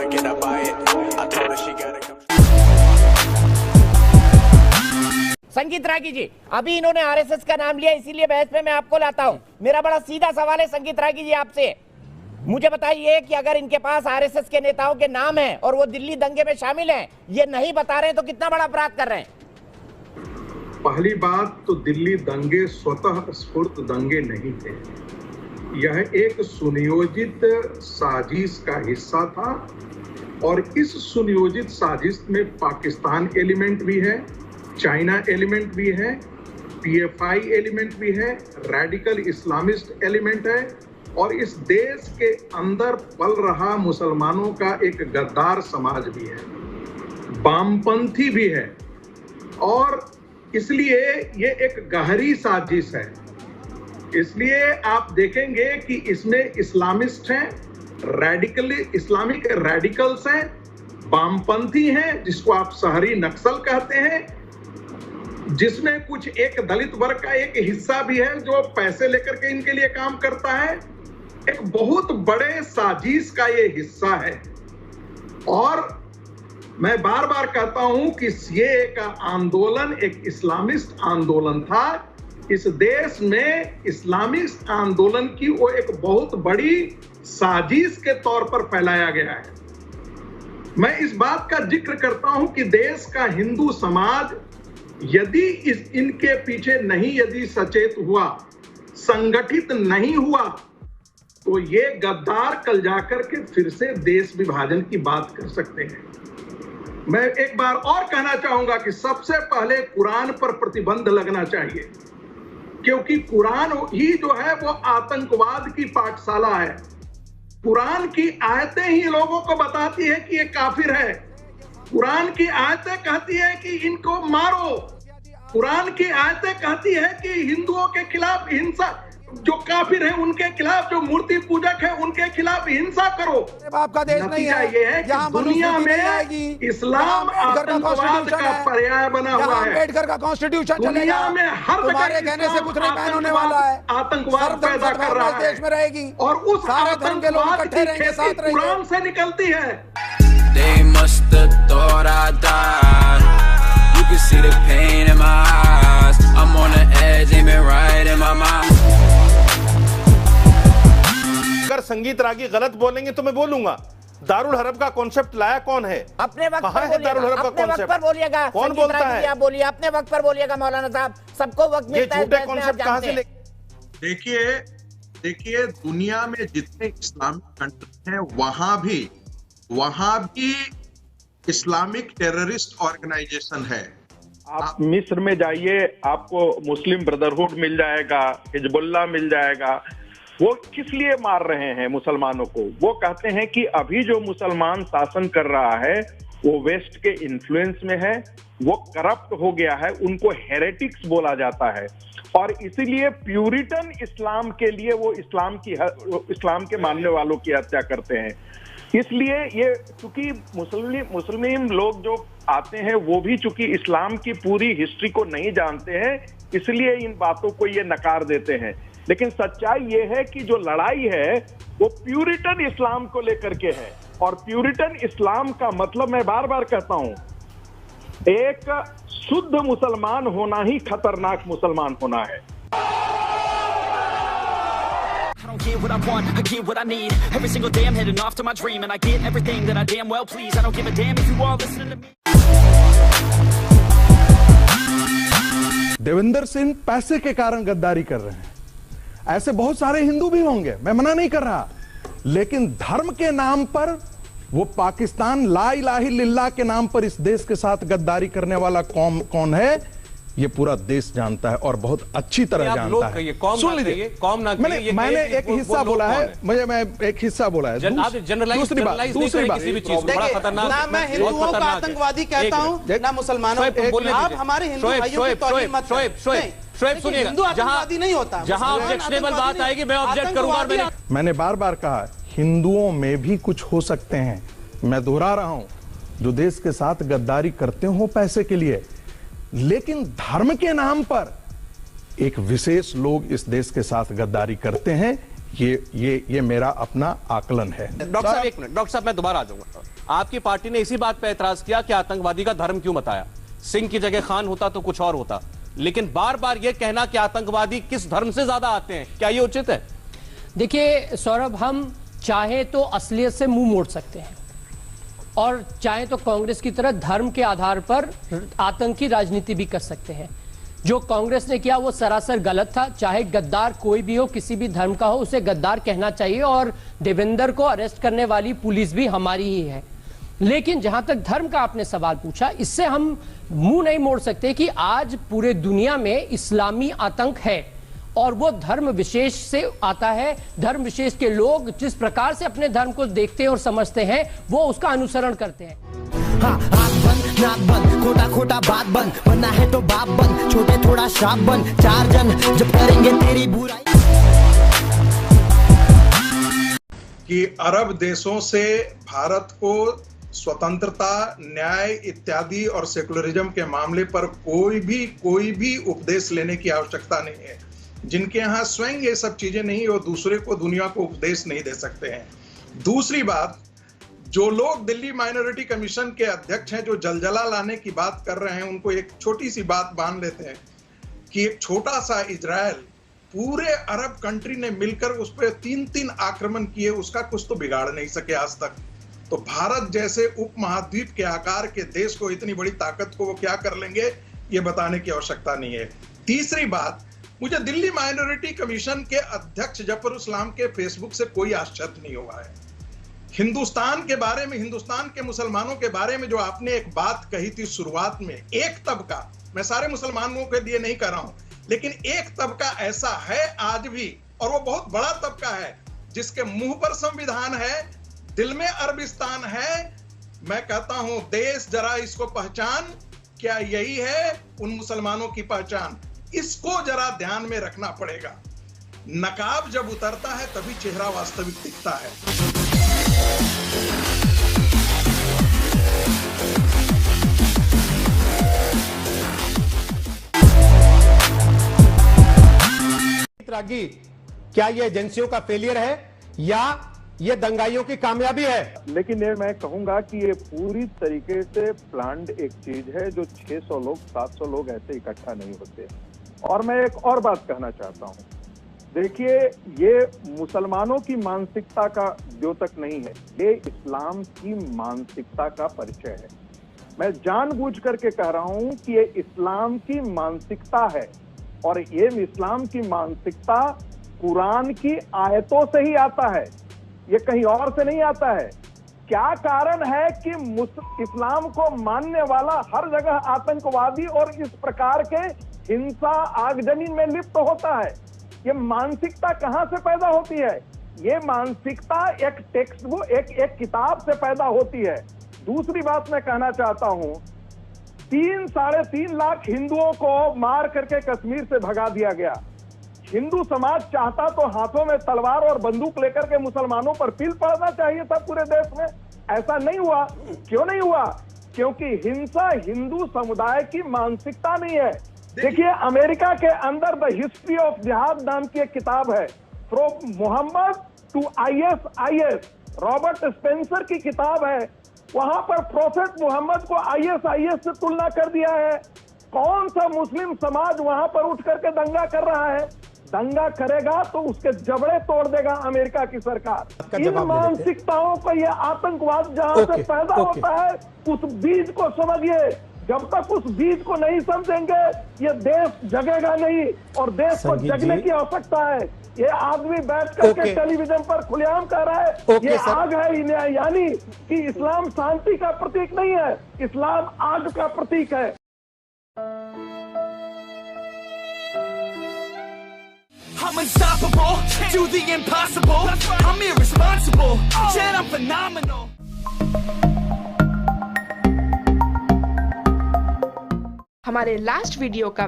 can I buy it? I told her she gotta come. संगीत रागी जी, अभी इन्होंने RSS का नाम लिया, इसीलिए बहस पे मैं आपको लाता हूं। मेरा बड़ा सीधा सवाल है संगीत रागी जी आपसे, मुझे बताइए कि अगर इनके पास आरएसएस के नेताओं के नाम हैं और वो दिल्ली दंगे में शामिल हैं, ये नहीं बता रहे हैं तो कितना बड़ा अपराध कर रहे हैं? पहली बात तो दिल्ली दंगे स्वतः स्फूर्त दंगे नहीं थे, यह एक सुनियोजित साजिश का हिस्सा था और इस सुनियोजित साजिश में पाकिस्तान एलिमेंट भी है, चाइना एलिमेंट भी है, पीएफआई एलिमेंट भी है, रेडिकल इस्लामिस्ट एलिमेंट है और इस देश के अंदर पल रहा मुसलमानों का एक गद्दार समाज भी है, वामपंथी भी है और इसलिए ये एक गहरी साजिश है। इसलिए आप देखेंगे कि इसमें इस्लामिस्ट हैं, रेडिकल इस्लामिक रेडिकल्स हैं, वामपंथी हैं जिसको आप शहरी नक्सल कहते हैं, जिसमें कुछ एक दलित वर्ग का एक हिस्सा भी है जो पैसे लेकर के इनके लिए काम करता है। एक बहुत बड़े साजिश का ये हिस्सा है और मैं बार बार कहता हूं कि सीएए का आंदोलन एक इस्लामिस्ट आंदोलन था। इस देश में इस्लामिस्ट आंदोलन की वो एक बहुत बड़ी साजिश के तौर पर फैलाया गया है। मैं इस बात का जिक्र करता हूं कि देश का हिंदू समाज यदि इनके पीछे नहीं यदि सचेत हुआ, संगठित नहीं हुआ, तो ये गद्दार कल जाकर के फिर से देश विभाजन की बात कर सकते हैं। मैं एक बार और कहना चाहूंगा कि सबसे पहले कुरान पर प्रतिबंध लगना चाहिए, क्योंकि कुरान ही जो है वो आतंकवाद की पाठशाला है। कुरान की आयतें ही लोगों को बताती है कि ये काफिर है। कुरान की आयतें कहती है कि इनको मारो। कुरान की आयतें कहती है कि हिंदुओं के खिलाफ हिंसा, जो काफिर है उनके खिलाफ, जो मूर्ति पूजक है उनके खिलाफ हिंसा करो। आपका देश नहीं है, ये है कि दुनिया में इस्लाम आतंकवाद का पर्याय बना हुआ है। अम्बेडकर का कॉन्स्टिट्यूशन दुनिया में हर तुम्हारे कहने से कुछ नहीं बैन होने वाला है। आतंकवाद पैदा कर रहा है देश में रहेगी और उस सारे धर्म के लोग आतंकवाद इकट्ठे की रहेंगे, साथ खेती कुरान से निकलती है। They must have thought I died. You can see the pain in my eyes. I'm on the edge, aiming right in my mind. अगर संगीत रागी गलत बोलेंगे तो मैं बोलूंगा। दारुल हरब का कॉन्सेप्ट लाया कौन है? अपने वक्त कहाँ है दारुल हरब का कॉन्सेप्ट? पर बोलिएगा। कौन बोलता है? आप बोलिए, अपने वक्त पर बोलिएगा मौलाना साहब, सबको वक्त मिलता है। ये झूठे कॉन्सेप्ट कहाँ से ले? देखिए दुनिया में जितने इस्लामिक कंट्री हैं वहां भी इस्लामिक टेररिस्ट ऑर्गेनाइजेशन है। आप मिस्र में जाइए, आपको मुस्लिम ब्रदरहुड मिल जाएगा, हिजबुल्लाह मिल जाएगा। वो किस लिए मार रहे हैं मुसलमानों को? वो कहते हैं कि अभी जो मुसलमान शासन कर रहा है वो वेस्ट के इन्फ्लुएंस में है, वो करप्ट हो गया है, उनको हेरेटिक्स बोला जाता है और इसीलिए प्यूरिटन इस्लाम के लिए वो इस्लाम के मानने वालों की हत्या करते हैं। इसलिए ये चूंकि मुस्लिम लोग जो आते हैं वो भी चूंकि इस्लाम की पूरी हिस्ट्री को नहीं जानते हैं, इसलिए इन बातों को ये नकार देते हैं। लेकिन सच्चाई ये है कि जो लड़ाई है वो प्यूरिटन इस्लाम को लेकर के है और प्यूरिटन इस्लाम का मतलब मैं बार बार कहता हूं, एक शुद्ध मुसलमान होना ही खतरनाक मुसलमान होना है। I don't get what I want, I get what I need. Every single day I'm heading off to my dream and I get everything that I damn well please. I don't give a damn if you all listening to me. Devendra Singh पैसे के कारण गद्दारी कर रहे हैं। ऐसे बहुत सारे हिंदू भी होंगे, मैं मना नहीं कर रहा, लेकिन धर्म के नाम पर वो पाकिस्तान ला इलाहा इल्लल्लाह के नाम पर इस देश के साथ गद्दारी करने वाला कौन है ये पूरा देश जानता है और बहुत अच्छी तरह जानता है। सुन लीजिए, मैंने एक हिस्सा बोला है, मैं एक हिस्सा बोला है। दूसरी बात ना मैं हिंदुओं को आतंकवादी कहता हूं ना मुसलमानों को। आप हमारे हिंदू भाइयों की तौहीन मत करें। शोएब सुनिए, हिंदू आतंकवादी नहीं होता, जहां ऑब्जेक्शनेबल बात आएगी मैं ऑब्जेक्ट करूंगा। मैंने बार बार कहा हिंदुओं में भी कुछ हो सकते हैं। मैं दोहरा रहा हूं, जो देश के साथ गद्दारी करते हो पैसे के लिए, लेकिन धर्म के नाम पर एक विशेष लोग इस देश के साथ गद्दारी करते हैं, ये मेरा अपना आकलन है। डॉक्टर साहब एक मिनट, डॉक्टर साहब मैं दोबारा आ जाऊंगा। आपकी पार्टी ने इसी बात पर एतराज किया कि आतंकवादी का धर्म क्यों बताया, सिंह की जगह खान होता तो कुछ और होता, लेकिन बार बार यह कहना कि आतंकवादी किस धर्म से ज्यादा आते हैं, क्या यह उचित है? देखिए सौरभ, हम चाहे तो असलियत से मुंह मोड़ सकते हैं और चाहे तो कांग्रेस की तरह धर्म के आधार पर आतंकी राजनीति भी कर सकते हैं। जो कांग्रेस ने किया वो सरासर गलत था। चाहे गद्दार कोई भी हो, किसी भी धर्म का हो, उसे गद्दार कहना चाहिए और देवेंद्र को अरेस्ट करने वाली पुलिस भी हमारी ही है। लेकिन जहां तक धर्म का आपने सवाल पूछा, इससे हम मुंह नहीं मोड़ सकते कि आज पूरे दुनिया में इस्लामी आतंक है और वो धर्म विशेष से आता है। धर्म विशेष के लोग जिस प्रकार से अपने धर्म को देखते हैं और समझते हैं वो उसका अनुसरण करते हैं। हाँ, आँख बंद नाक बंद, खोटा खोटा बात बंद, बनना है तो बाप बंद, छोटे थोड़ा शाप बंद, चार जन जब करेंगे तेरी बुराई। कि अरब देशों से भारत को स्वतंत्रता, न्याय इत्यादि और सेकुलरिज्म के मामले पर कोई भी उपदेश लेने की आवश्यकता नहीं है। जिनके यहाँ स्वयं ये सब चीजें नहीं, वो दूसरे को, दुनिया को उपदेश नहीं दे सकते हैं। दूसरी बात, जो लोग दिल्ली माइनॉरिटी कमीशन के अध्यक्ष हैं, जो जलजला लाने की बात कर रहे हैं, उनको एक छोटी सी बात मान लेते हैं कि एक छोटा सा इजराइल पूरे अरब कंट्री ने मिलकर उस पर 3-3 आक्रमण किए, उसका कुछ तो बिगाड़ नहीं सके आज तक। तो भारत जैसे उपमहाद्वीप के आकार के देश को, इतनी बड़ी ताकत को वो क्या कर लेंगे, ये बताने की आवश्यकता नहीं है। तीसरी बात, मुझे दिल्ली माइनॉरिटी कमीशन के अध्यक्ष जफर इस्लाम के फेसबुक से कोई आश्चर्य नहीं हुआ है। हिंदुस्तान के बारे में, हिंदुस्तान के मुसलमानों के बारे में जो आपने एक बात कही थी शुरुआत में, एक तबका, मैं सारे मुसलमानों के लिए नहीं कर रहा हूं, लेकिन एक तबका ऐसा है आज भी, और वो बहुत बड़ा तबका है, जिसके मुंह पर संविधान है, दिल में अरबिस्तान है। मैं कहता हूं, देश जरा इसको पहचान, क्या यही है उन मुसलमानों की पहचान? इसको जरा ध्यान में रखना पड़ेगा। नकाब जब उतरता है तभी चेहरा वास्तविक दिखता है। रागी, क्या ये एजेंसियों का फेलियर है या ये दंगाइयों की कामयाबी है? लेकिन ये मैं कहूंगा कि ये पूरी तरीके से प्लान्ड एक चीज है, जो 600 लोग 700 लोग ऐसे इकट्ठा नहीं होते। और मैं एक और बात कहना चाहता हूं, देखिए, ये मुसलमानों की मानसिकता का द्योतक नहीं है, ये इस्लाम की मानसिकता का परिचय है। मैं जानबूझ करके कह रहा हूं कि ये इस्लाम की मानसिकता है, और ये इस्लाम की मानसिकता कुरान की आयतों से ही आता है, ये कहीं और से नहीं आता है। क्या कारण है कि इस्लाम को मानने वाला हर जगह आतंकवादी और इस प्रकार के हिंसा आगजनी में लिप्त होता है? ये मानसिकता कहां से पैदा होती है? ये मानसिकता एक टेक्स्ट बुक, एक किताब से पैदा होती है। दूसरी बात मैं कहना चाहता हूं, 3-3.5 लाख हिंदुओं को मार करके कश्मीर से भगा दिया गया। हिंदू समाज चाहता तो हाथों में तलवार और बंदूक लेकर के मुसलमानों पर पील पड़ना चाहिए था पूरे देश में। ऐसा नहीं हुआ। क्यों नहीं हुआ? क्योंकि हिंसा हिंदू समुदाय की मानसिकता नहीं है। देखिए, अमेरिका के अंदर द हिस्ट्री ऑफ जिहाद नाम की एक किताब है, from Muhammad to ISIS, Robert Spencer की किताब है। वहां पर प्रोफेट मोहम्मद को ISIS से तुलना कर दिया है। कौन सा मुस्लिम समाज वहां पर उठ करके दंगा कर रहा है? दंगा करेगा तो उसके जबड़े तोड़ देगा अमेरिका की सरकार। इन मानसिकताओं को, ये आतंकवाद जहां से पैदा होता है, उस बीज को समझिए। जब तक उस बीज को नहीं समझेंगे, ये देश जगेगा नहीं, और देश को जगने की आवश्यकता है। ये आदमी बैठ करके टेलीविजन पर खुलेआम कह रहा है ये आग है, यानी कि इस्लाम शांति का प्रतीक नहीं है, इस्लाम आग का प्रतीक है। I'm unstoppable, do the impossible. I'm irresponsible, yet I'm phenomenal. हमारे लास्ट वीडियो का